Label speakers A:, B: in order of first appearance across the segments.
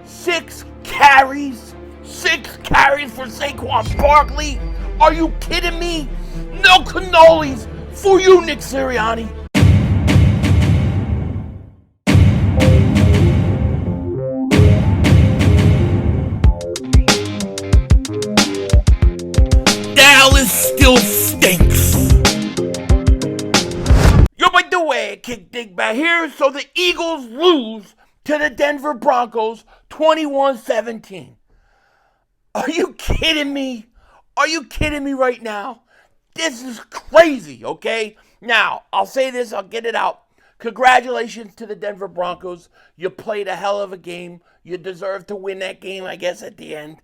A: 6 carries? 6 carries for Saquon Barkley? Are you kidding me? No cannolis for you, Nick Sirianni. Dallas still stinks. Yo, by the way, kick Dingbat here. So the Eagles lose to the Denver Broncos 21-17. Are you kidding me? Are you kidding me right now? This is crazy, okay? Now, I'll say this, I'll get it out. Congratulations to the Denver Broncos. You played a hell of a game. You deserve to win that game, I guess, at the end.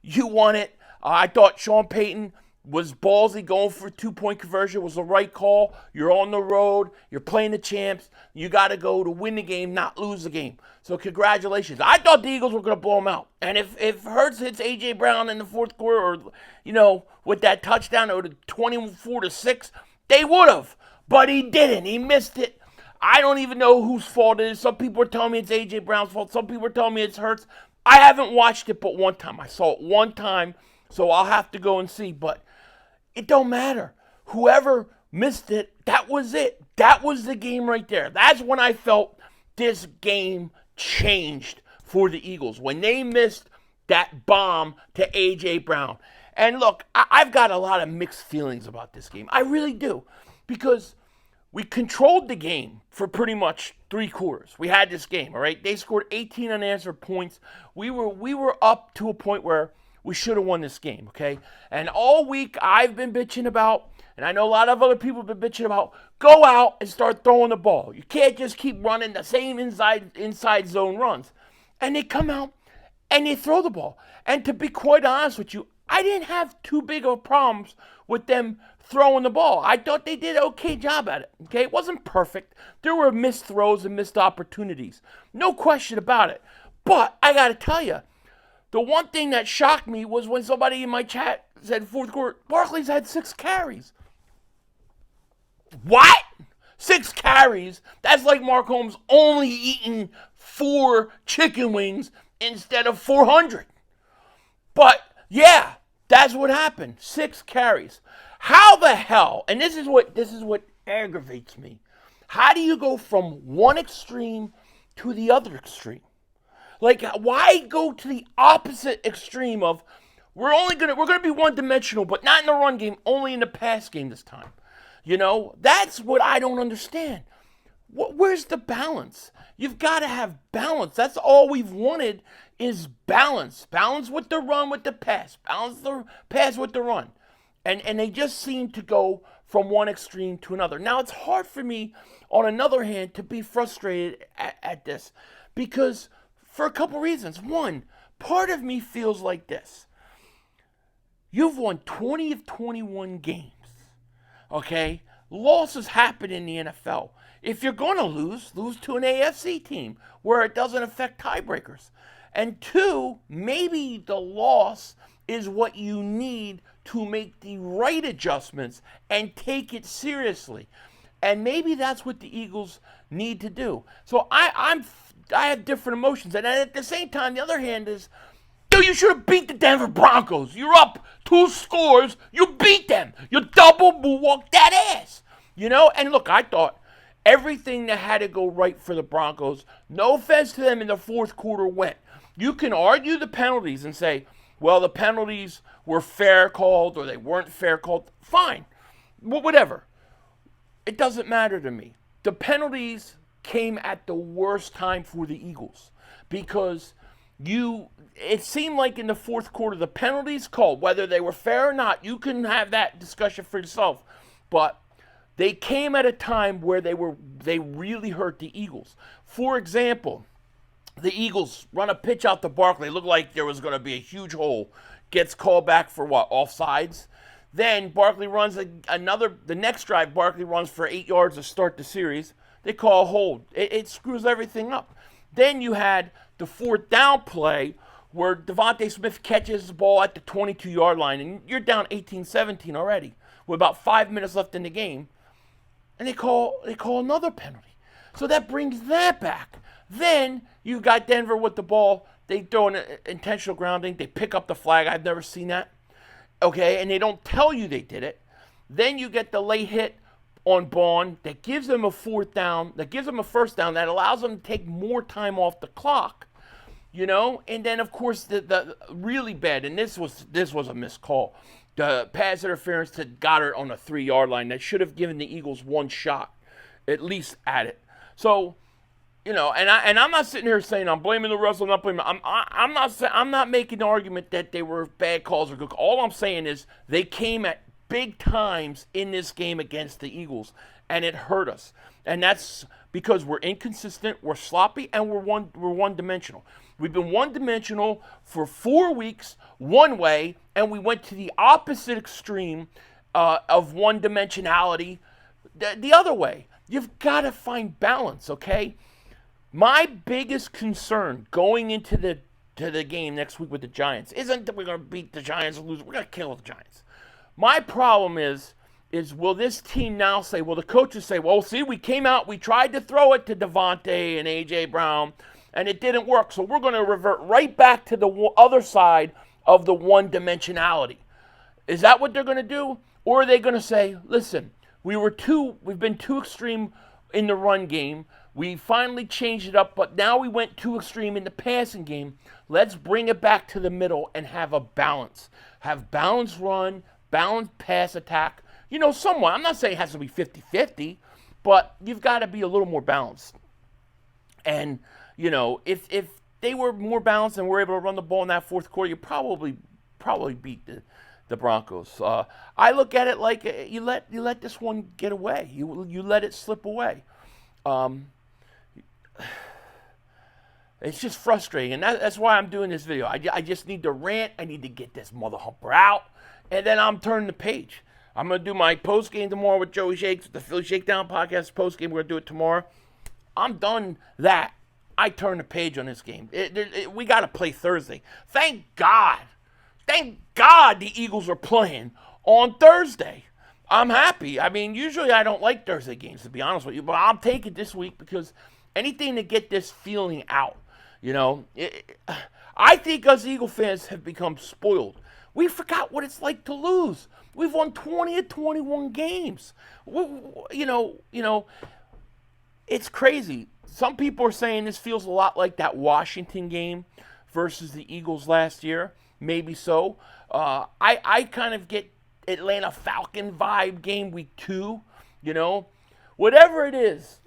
A: You won it. I thought Sean Payton was ballsy. Going for a 2-point conversion was the right call. You're on the road. You're playing the champs. You got to go to win the game, not lose the game. So congratulations. I thought the Eagles were going to blow them out. And if Hurts hits A.J. Brown in the fourth quarter, or, with that touchdown or the 24-6, they would have. But he didn't. He missed it. I don't even know whose fault it is. Some people are telling me it's A.J. Brown's fault. Some people are telling me it's Hurts. I haven't watched it but one time. I saw it one time, so I'll have to go and see. But it don't matter. Whoever missed it, that was it. That was the game right there. That's when I felt this game changed for the Eagles. When they missed that bomb to A.J. Brown. And look, I've got a lot of mixed feelings about this game. I really do. Because we controlled the game for pretty much 3 quarters. We had this game, all right? They scored 18 unanswered points. We were up to a point where we should have won this game, okay? And all week I've been bitching about, and I know a lot of other people have been bitching about, go out and start throwing the ball. You can't just keep running the same inside zone runs. And they come out and they throw the ball. And to be quite honest with you, I didn't have too big of problems with them throwing the ball. I thought they did an okay job at it, okay? It wasn't perfect. There were missed throws and missed opportunities. No question about it. But I got to tell you, the one thing that shocked me was when somebody in my chat said fourth quarter, Barkley's had 6 carries. What? 6 carries? That's like Mark Holmes only eating 4 chicken wings instead of 400. But yeah, that's what happened. 6 carries. How the hell? And this is what aggravates me. How do you go from one extreme to the other extreme? Like, why go to the opposite extreme of we're gonna be one-dimensional, but not in the run game, only in the pass game this time? That's what I don't understand. Where's the balance? You've got to have balance. That's all we've wanted is balance. Balance with the run with the pass. Balance the pass with the run. And they just seem to go from one extreme to another. Now, it's hard for me, on another hand, to be frustrated at this because for a couple reasons. One, part of me feels like this. You've won 20 of 21 games, okay? Losses happen in the NFL. If you're going to lose to an AFC team where it doesn't affect tiebreakers. And 2, maybe the loss is what you need to make the right adjustments and take it seriously. And maybe that's what the Eagles need to do. So I have different emotions. And at the same time, the other hand is, dude, you should have beat the Denver Broncos. You're up 2 scores. You beat them. You double walked that ass. And look, I thought everything that had to go right for the Broncos, no offense to them in the fourth quarter, went. You can argue the penalties and say, well, the penalties were fair called or they weren't fair called. Fine. Whatever. It doesn't matter to me. The penalties came at the worst time for the Eagles because it seemed like in the fourth quarter, the penalties called, whether they were fair or not, you can have that discussion for yourself. But they came at a time where they really hurt the Eagles. For example, the Eagles run a pitch out to Barkley. It looked like there was going to be a huge hole. Gets called back for what? Offsides. Then Barkley runs the next drive, Barkley runs for 8 yards to start the series. They call a hold. It screws everything up. Then you had the 4th down play where Devontae Smith catches the ball at the 22-yard line, and you're down 18-17 already with about 5 minutes left in the game. And they call another penalty. So that brings that back. Then you got Denver with the ball. They throw an intentional grounding. They pick up the flag. I've never seen that. Okay, and they don't tell you they did it. Then you get the late hit on Bond that gives them a fourth down, that gives them a first down, that allows them to take more time off the clock. And then of course the really bad, and this was a missed call. The pass interference to Goddard on the 3-yard line that should have given the Eagles one shot, at least at it. So, and I'm not sitting here saying I'm blaming the refs. I'm not blaming. I'm not making the argument that they were bad calls or good. All I'm saying is they came at big times in this game against the Eagles, and it hurt us. And that's because we're inconsistent, we're sloppy, and we're one-dimensional. We've been one-dimensional for 4 weeks, one way, and we went to the opposite extreme of one-dimensionality the other way. You've got to find balance, okay? My biggest concern going into the game next week with the Giants isn't that we're going to beat the Giants or lose. We're going to kill the Giants. My problem is will this team now say, will the coaches say, well, see, we came out, we tried to throw it to Devontae and A.J. Brown, and it didn't work, so we're going to revert right back to the other side of the one-dimensionality. Is that what they're going to do? Or are they going to say, listen, we've been too extreme in the run game. We finally changed it up, but now we went too extreme in the passing game. Let's bring it back to the middle and have a balance. Have balanced run, balanced pass attack. Somewhat. I'm not saying it has to be 50-50, but you've got to be a little more balanced. And, if they were more balanced and were able to run the ball in that fourth quarter, you probably beat the Broncos. I look at it like you let this one get away. You let it slip away. It's just frustrating, and that's why I'm doing this video. I just need to rant. I need to get this mother humper out, and then I'm turning the page. I'm going to do my post-game tomorrow with Joey Shakes, the Philly Shakedown podcast post-game. We're going to do it tomorrow. I'm done that. I turn the page on this game. We got to play Thursday. Thank God the Eagles are playing on Thursday. I'm happy. I mean, usually I don't like Thursday games, to be honest with you, but I'll take it this week because anything to get this feeling out. I think us Eagle fans have become spoiled. We forgot what it's like to lose. We've won 20 of 21 games. It's crazy. Some people are saying this feels a lot like that Washington game versus the Eagles last year. Maybe so. I kind of get Atlanta Falcon vibe game week 2. Whatever it is,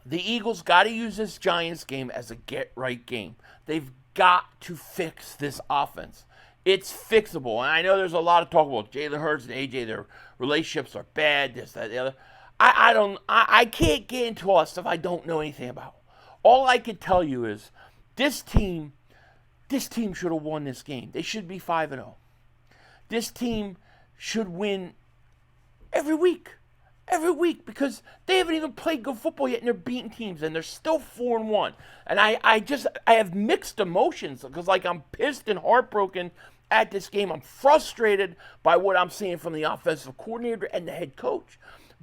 A: the Eagles got to use this Giants game as a get-right game. They've got to fix this offense. It's fixable. And I know there's a lot of talk about Jalen Hurts and AJ. Their relationships are bad, this, that, the other. I can't get into all that stuff I don't know anything about. All I can tell you is this team should have won this game. They should be 5-0. This team should win every week. Every week, because they haven't even played good football yet, and they're beating teams, and they're still 4-1. And I have mixed emotions, because I'm pissed and heartbroken at this game. I'm frustrated by what I'm seeing from the offensive coordinator and the head coach.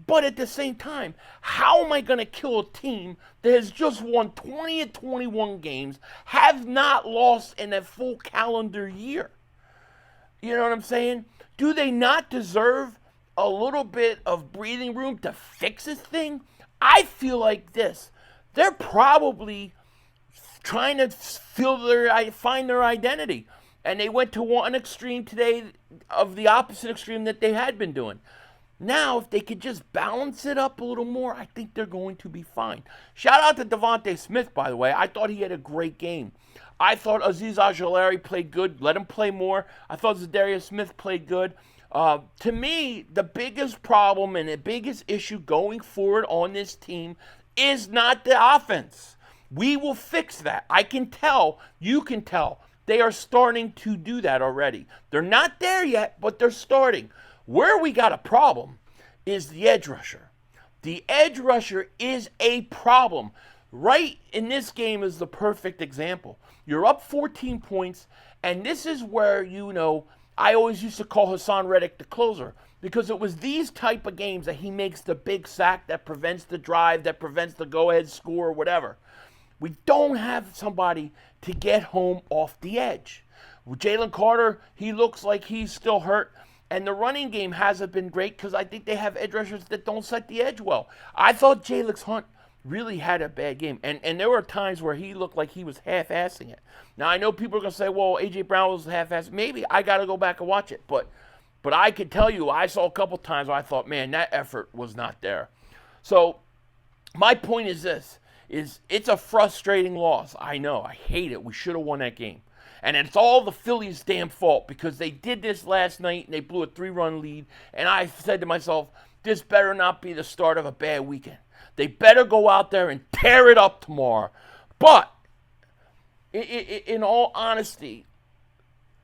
A: But at the same time, how am I going to kill a team that has just won 20 of 21 games, have not lost in a full calendar year? You know what I'm saying? Do they not deserve a little bit of breathing room to fix this thing? I feel like this. They're probably trying to find their identity. And they went to one extreme today of the opposite extreme that they had been doing. Now, if they could just balance it up a little more, I think they're going to be fine. Shout out to Devontae Smith, by the way. I thought he had a great game. I thought Aziz Ojulari played good. Let him play more. I thought Zadarius Smith played good. To me, the biggest problem and the biggest issue going forward on this team is not the offense. We will fix that. I can tell. You can tell. They are starting to do that already. They're not there yet, but they're starting. Where we got a problem is the edge rusher. The edge rusher is a problem. Right in this game is the perfect example. You're up 14 points, and this is where, I always used to call Hassan Reddick the closer because it was these type of games that he makes the big sack that prevents the drive, that prevents the go-ahead score, or whatever. We don't have somebody to get home off the edge. With Jalen Carter, he looks like he's still hurt. And the running game hasn't been great because I think they have edge rushers that don't set the edge well. I thought Jalix Hunt really had a bad game. And there were times where he looked like he was half-assing it. Now, I know people are going to say, well, A.J. Brown was half-assing. Maybe I got to go back and watch it. But I could tell you, I saw a couple times where I thought, man, that effort was not there. So my point is this, is it's a frustrating loss. I know. I hate it. We should have won that game. And it's all the Phillies' damn fault because they did this last night and they blew a 3-run lead. And I said to myself, this better not be the start of a bad weekend. They better go out there and tear it up tomorrow. But in all honesty,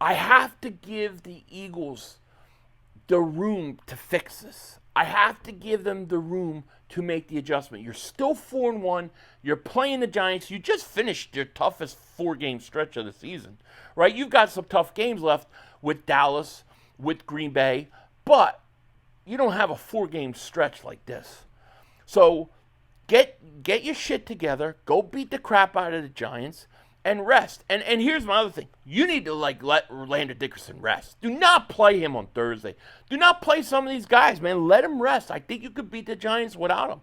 A: I have to give the Eagles the room to fix this. I have to give them the room to make the adjustment. You're still 4-1. You're playing the Giants. You just finished your toughest 4-game stretch of the season, right? You've got some tough games left with Dallas, with Green Bay, but you don't have a 4-game stretch like this. So get your shit together. Go beat the crap out of the Giants and rest. And here's my other thing. You need to let Landon Dickerson rest. Do not play him on Thursday. Do not play some of these guys, man. Let him rest. I think you could beat the Giants without him.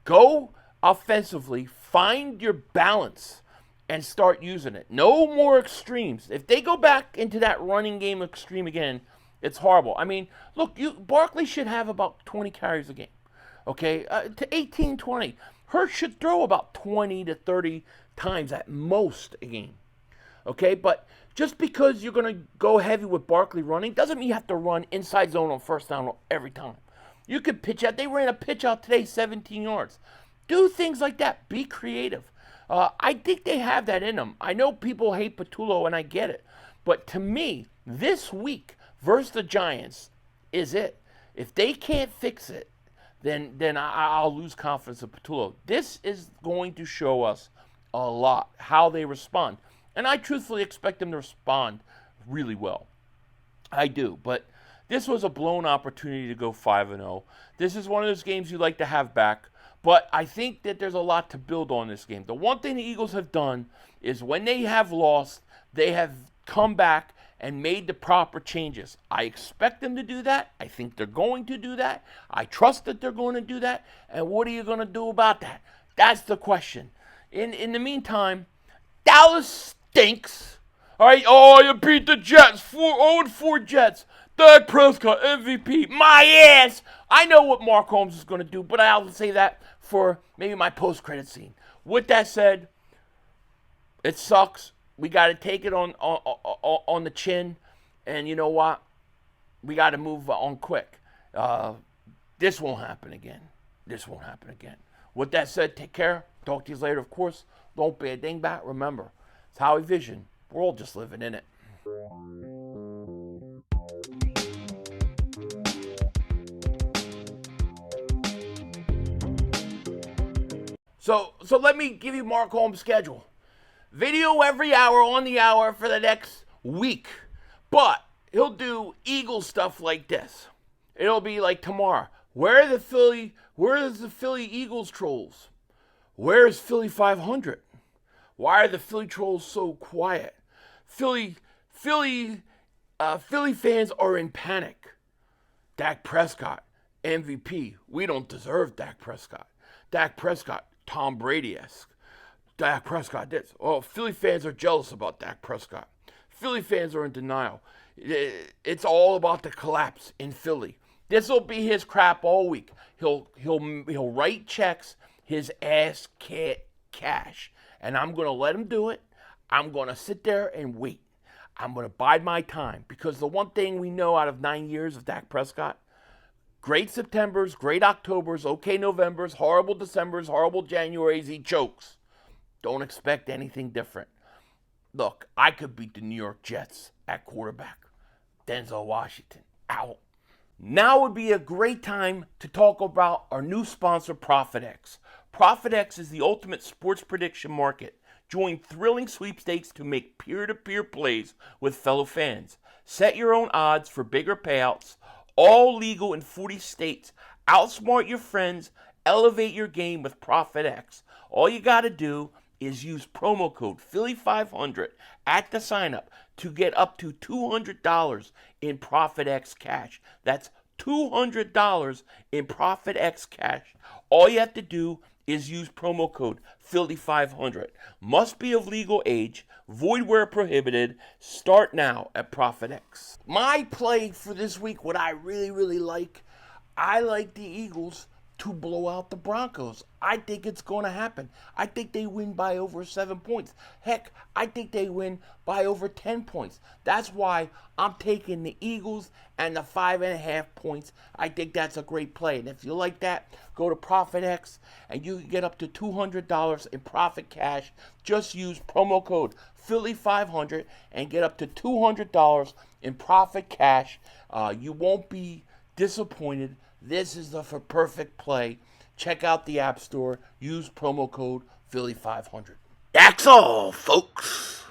A: Go offensively. Find your balance and start using it. No more extremes. If they go back into that running game extreme again, it's horrible. I mean, look, Barkley should have about 20 carries a game. Okay? To 18, 20. Hurts should throw about 20 to 30 times at most a game. Okay, but just because you're going to go heavy with Barkley running doesn't mean you have to run inside zone on first down every time. You could pitch out. They ran a pitch out today, 17 yards. Do things like that. Be creative. I think they have that in them. I know people hate Patullo, and I get it. But to me, this week versus the Giants is it. If they can't fix it, then I'll lose confidence in Patullo. This is going to show us a lot how they respond. And I truthfully expect them to respond really well. I do. But this was a blown opportunity to go 5-0. This is one of those games you like to have back. But I think that there's a lot to build on this game. The one thing the Eagles have done is when they have lost, they have come back and made the proper changes. I expect them to do that. I think they're going to do that. I trust that they're going to do that. And what are you going to do about that? That's the question. In the meantime, Dallas stinks. All right, you beat the Jets. 0-4 Jets. Dak Prescott, MVP. My ass. I know what Mark Holmes is going to do, but I'll say that for maybe my post-credit scene. With that said, it sucks. We got to take it on the chin. And you know what? We got to move on quick. This won't happen again. This won't happen again. With that said, take care. Talk to you later, of course. Don't be a dingbat. Remember, it's Howie Vision. We're all just living in it. So let me give you Mark Holmes' schedule. Video every hour on the hour for the next week. But he'll do Eagle stuff like this. It'll be like tomorrow. Where is the Philly Eagles trolls? Where is Philly 500? Why are the Philly trolls so quiet? Philly fans are in panic. Dak Prescott, MVP. We don't deserve Dak Prescott. Dak Prescott, Tom Brady-esque. Dak Prescott this. Oh, Philly fans are jealous about Dak Prescott. Philly fans are in denial. It's all about the collapse in Philly. This will be his crap all week. He'll write checks his ass can't cash. And I'm going to let him do it. I'm going to sit there and wait. I'm going to bide my time. Because the one thing we know out of 9 years of Dak Prescott, great Septembers, great Octobers, okay Novembers, horrible Decembers, horrible Januaries, he chokes. Don't expect anything different. Look, I could beat the New York Jets at quarterback. Denzel Washington, out. Now would be a great time to talk about our new sponsor, ProfitX. ProfitX is the ultimate sports prediction market. Join thrilling sweepstakes to make peer-to-peer plays with fellow fans. Set your own odds for bigger payouts. All legal in 40 states. Outsmart your friends. Elevate your game with ProfitX. All you got to do is use promo code Philly500 at the sign up to get up to $200 in ProfitX cash. That's $200 in ProfitX cash. All you have to do is use promo code Philly500. Must be of legal age. Void where prohibited. Start now at ProfitX. My play for this week, what I really like, I like the Eagles to blow out the Broncos. I think it's going to happen. I think they win by over 7 points. Heck, I think they win by over 10 points. That's why I'm taking the Eagles and the 5.5 points. I think that's a great play. And if you like that, go to ProfitX and you can get up to $200 in profit cash. Just use promo code Philly500 and get up to $200 in profit cash. You won't be disappointed. This is the perfect play. Check out the App Store. Use promo code Philly500. That's all, folks.